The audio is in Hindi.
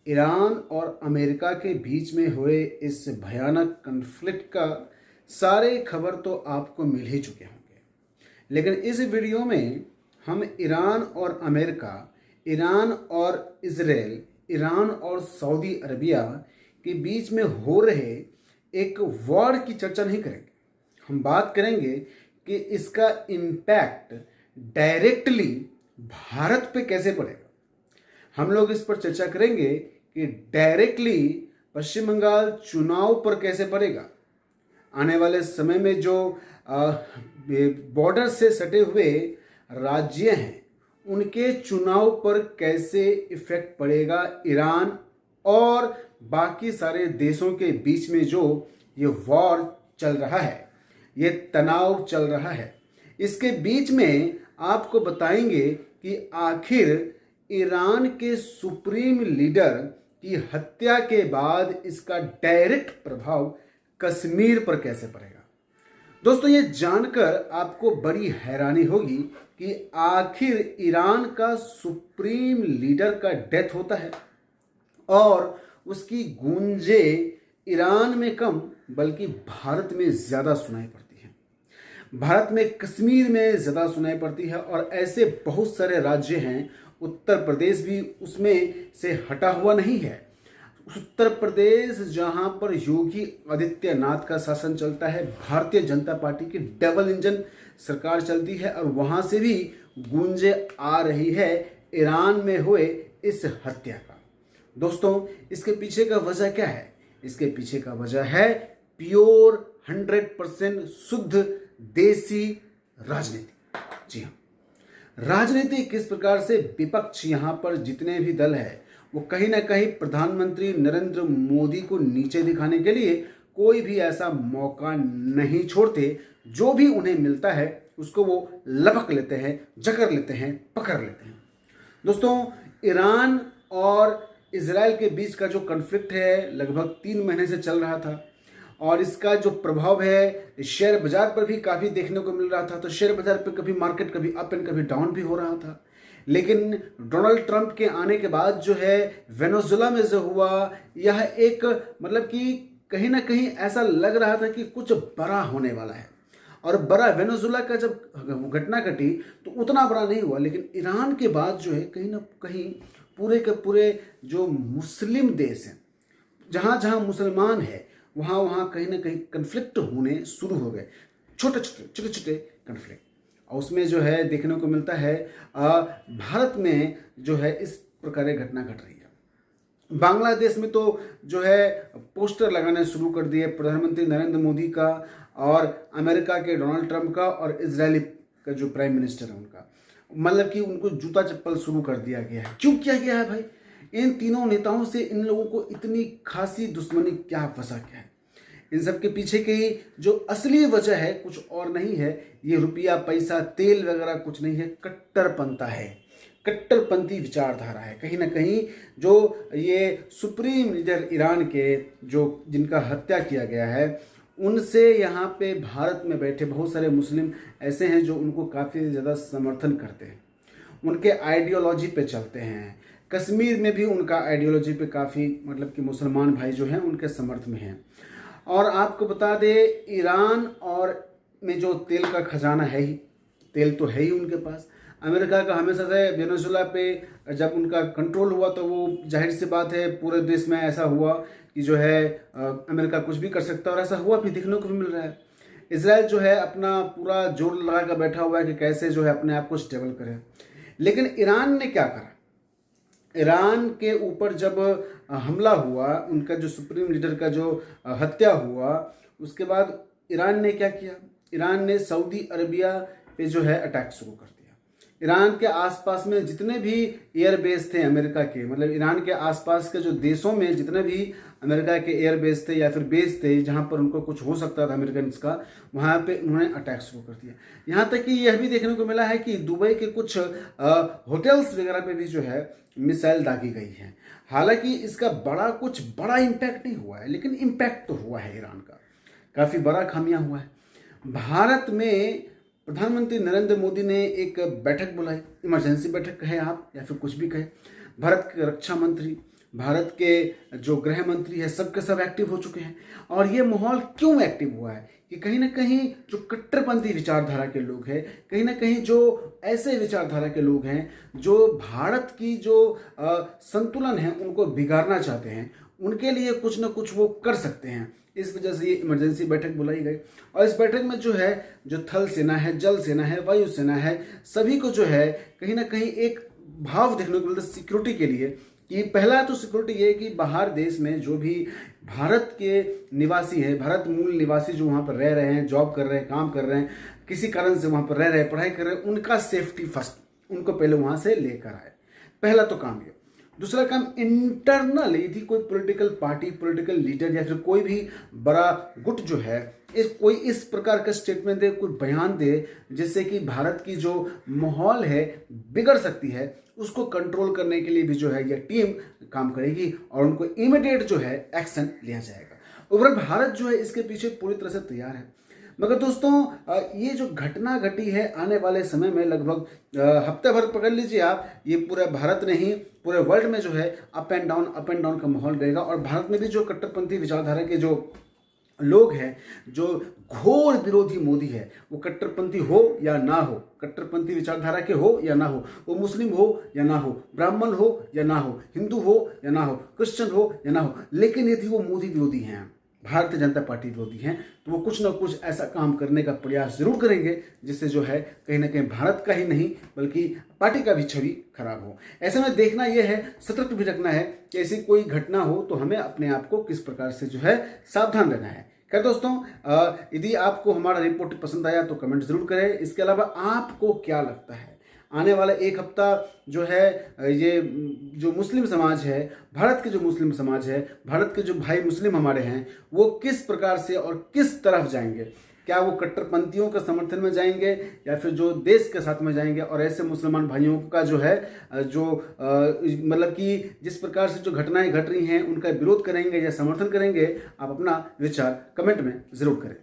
ईरान और अमेरिका के बीच में हुए इस भयानक कन्फ्लिक्ट का सारे खबर तो आपको मिल ही चुके होंगे, लेकिन इस वीडियो में हम ईरान और अमेरिका, ईरान और इजराइल, ईरान और सऊदी अरबिया के बीच में हो रहे एक वॉर की चर्चा नहीं करेंगे। हम बात करेंगे कि इसका इम्पैक्ट डायरेक्टली भारत पे कैसे पड़ेगा। हम लोग इस पर चर्चा करेंगे कि डायरेक्टली पश्चिम बंगाल चुनाव पर कैसे पड़ेगा। आने वाले समय में जो बॉर्डर से सटे हुए राज्य हैं उनके चुनाव पर कैसे इफेक्ट पड़ेगा। ईरान और बाकी सारे देशों के बीच में जो ये वॉर चल रहा है, ये तनाव चल रहा है, इसके बीच में आपको बताएंगे कि आखिर ईरान के सुप्रीम लीडर की हत्या के बाद इसका डायरेक्ट प्रभाव कश्मीर पर कैसे पड़ेगा। दोस्तों, ये जानकर आपको बड़ी हैरानी होगी कि आखिर ईरान का सुप्रीम लीडर का डेथ होता है और उसकी गूंजे ईरान में कम बल्कि भारत में ज़्यादा सुनाई पड़ती है। भारत में कश्मीर में ज़्यादा सुनाई पड़ती है और ऐसे बहुत सारे राज्य हैं, उत्तर प्रदेश भी उसमें से हटा हुआ नहीं है। उत्तर प्रदेश जहां पर योगी आदित्यनाथ का शासन चलता है, भारतीय जनता पार्टी की डबल इंजन सरकार चलती है और वहां से भी गूंजे आ रही है ईरान में हुए इस हत्या का। दोस्तों, इसके पीछे का वजह क्या है? इसके पीछे का वजह है प्योर 100% शुद्ध देसी राजनीति। जी हाँ, राजनीति किस प्रकार से विपक्ष यहाँ पर जितने भी दल है वो कहीं ना कहीं प्रधानमंत्री नरेंद्र मोदी को नीचे दिखाने के लिए कोई भी ऐसा मौका नहीं छोड़ते। जो भी उन्हें मिलता है उसको वो लपक लेते हैं, जकड़ लेते हैं, पकड़ लेते हैं। दोस्तों, ईरान और इजराइल के बीच का जो कन्फ्लिक्ट है लगभग 3 महीने से चल रहा था और इसका जो प्रभाव है शेयर बाजार पर भी काफ़ी देखने को मिल रहा था। तो शेयर बाजार पर कभी मार्केट कभी अप एंड कभी डाउन भी हो रहा था। लेकिन डोनाल्ड ट्रंप के आने के बाद जो है वेनेजुएला में जो हुआ, यह एक मतलब कि कहीं ना कहीं ऐसा लग रहा था कि कुछ बड़ा होने वाला है। और बड़ा वेनेजुएला का जब घटना घटी तो उतना बड़ा नहीं हुआ, लेकिन ईरान के बाद जो है कहीं ना कहीं पूरे के पूरे जो मुस्लिम देश हैं, जहाँ जहाँ मुसलमान है वहाँ वहाँ कहीं ना कहीं कन्फ्लिक्ट होने शुरू हो गए, छोटे छोटे कन्फ्लिक्ट। और उसमें जो है देखने को मिलता है भारत में जो है इस प्रकार घटना घट रही है। बांग्लादेश में तो जो है पोस्टर लगाने शुरू कर दिए प्रधानमंत्री नरेंद्र मोदी का और अमेरिका के डोनाल्ड ट्रंप का और इजरायली का जो प्राइम मिनिस्टर है उनका, मतलब कि उनको जूता चप्पल शुरू कर दिया गया है। क्यों किया गया है भाई? इन तीनों नेताओं से इन लोगों को इतनी खासी दुश्मनी क्या वजह क्या है? इन सब के पीछे की जो असली वजह है कुछ और नहीं है, ये रुपया पैसा तेल वगैरह कुछ नहीं है, कट्टरपंथा है, कट्टरपंथी विचारधारा है। कहीं ना कहीं जो ये सुप्रीम लीडर ईरान के जो जिनका हत्या किया गया है उनसे यहाँ पे भारत में बैठे बहुत सारे मुस्लिम ऐसे हैं जो उनको काफ़ी ज़्यादा समर्थन करते हैं, उनके आइडियोलॉजी पे चलते हैं। कश्मीर में भी उनका आइडियोलॉजी पे काफ़ी मतलब कि मुसलमान भाई जो हैं उनके समर्थ में हैं। और आपको बता दें, ईरान और में जो तेल का खजाना है ही, तेल तो है ही उनके पास। अमेरिका का हमेशा से वेनेजुएला पे जब उनका कंट्रोल हुआ तो वो जाहिर सी बात है पूरे देश में ऐसा हुआ कि जो है अमेरिका कुछ भी कर सकता है और ऐसा हुआ भी देखने को भी मिल रहा है। इजराइल जो है अपना पूरा जोर लगा कर बैठा हुआ है कि कैसे जो है अपने आप को स्टेबल करे। लेकिन ईरान ने क्या करा? ईरान के ऊपर जब हमला हुआ, उनका जो सुप्रीम लीडर का जो हत्या हुआ, उसके बाद ईरान ने क्या किया? ईरान ने सऊदी अरबिया पे जो है अटैक शुरू कर दिया। ईरान के आसपास में जितने भी एयरबेस थे अमेरिका के, मतलब ईरान के आसपास के जो देशों में जितने भी अमेरिका के एयरबेस थे या फिर बेस थे जहाँ पर उनको कुछ हो सकता था अमेरिकन का, वहाँ पे उन्होंने अटैक शुरू कर दिया। यहाँ तक कि यह भी देखने को मिला है कि दुबई के कुछ होटल्स वगैरह पे भी जो है मिसाइल दागी गई है। हालांकि इसका कुछ बड़ा इम्पैक्ट नहीं हुआ है, लेकिन इम्पैक्ट तो हुआ है ईरान का, काफ़ी बड़ा खामियां हुआ है। भारत में प्रधानमंत्री नरेंद्र मोदी ने एक बैठक बुलाई, इमरजेंसी बैठक कहे आप या फिर कुछ भी कहे। भारत के रक्षा मंत्री भारत के जो गृह मंत्री है सब के सब एक्टिव हो चुके हैं। और ये माहौल क्यों एक्टिव हुआ है कि कहीं ना कहीं जो कट्टरपंथी विचारधारा के लोग हैं, कहीं ना कहीं जो ऐसे विचारधारा के लोग हैं जो भारत की जो संतुलन है उनको बिगाड़ना चाहते हैं, उनके लिए कुछ ना कुछ वो कर सकते हैं। इस वजह से ये इमरजेंसी बैठक बुलाई गई। और इस बैठक में जो है, जो थल सेना है, जल सेना है, वायु सेना है, सभी को जो है कहीं ना कहीं एक भाव देखने को मिलता है सिक्योरिटी के लिए कि पहला तो सिक्योरिटी ये कि बाहर देश में जो भी भारत के निवासी है, भारत मूल निवासी जो वहाँ पर रह रहे हैं, जॉब कर रहे हैं, काम कर रहे हैं, किसी कारण से वहाँ पर रह रहे हैं, पढ़ाई कर रहे हैं, उनका सेफ्टी फर्स्ट, उनको पहले वहाँ से लेकर आए। पहला तो काम ये। दूसरा काम इंटरनल, यदि कोई पॉलिटिकल पार्टी, पॉलिटिकल लीडर या फिर कोई भी बड़ा गुट जो है कोई इस प्रकार का स्टेटमेंट दे, कोई बयान दे जिससे कि भारत की जो माहौल है बिगड़ सकती है, उसको कंट्रोल करने के लिए भी जो है यह टीम काम करेगी और उनको इमीडिएट जो है एक्शन लिया जाएगा। ओवरऑल भारत जो है इसके पीछे पूरी तरह से तैयार है। मगर दोस्तों ये जो घटना घटी है आने वाले समय में लगभग हफ्ते भर पकड़ लीजिए आप, ये पूरे भारत नहीं पूरे वर्ल्ड में जो है अप एंड डाउन का माहौल रहेगा। और भारत में भी जो कट्टरपंथी विचारधारा के जो लोग हैं, जो घोर विरोधी मोदी है, वो कट्टरपंथी हो या ना हो, कट्टरपंथी विचारधारा के हो या ना हो, वो मुस्लिम हो या ना हो, ब्राह्मण हो या ना हो, हिंदू हो या ना हो, क्रिश्चियन हो या ना हो, लेकिन यदि वो मोदी विरोधी हैं, भारतीय जनता पार्टी विरोधी हैं, तो वो कुछ ना कुछ ऐसा काम करने का प्रयास जरूर करेंगे जिससे जो है कहीं ना कहीं भारत का ही नहीं बल्कि पार्टी का भी छवि खराब हो। ऐसे में देखना यह है, सतर्क भी रखना है कि ऐसी कोई घटना हो तो हमें अपने आप को किस प्रकार से जो है सावधान रहना है। खैर दोस्तों, यदि आपको हमारा रिपोर्ट पसंद आया तो कमेंट जरूर करें। इसके अलावा आपको क्या लगता है आने वाला एक हफ्ता जो है ये जो मुस्लिम समाज है, भारत के जो मुस्लिम समाज है, भारत के जो भाई मुस्लिम हमारे हैं, वो किस प्रकार से और किस तरफ जाएंगे? क्या वो कट्टरपंथियों के समर्थन में जाएंगे या फिर जो देश के साथ में जाएंगे? और ऐसे मुसलमान भाइयों का जो है जो मतलब कि जिस प्रकार से जो घटनाएं घट रही हैं उनका विरोध करेंगे या समर्थन करेंगे? आप अपना विचार कमेंट में ज़रूर करें।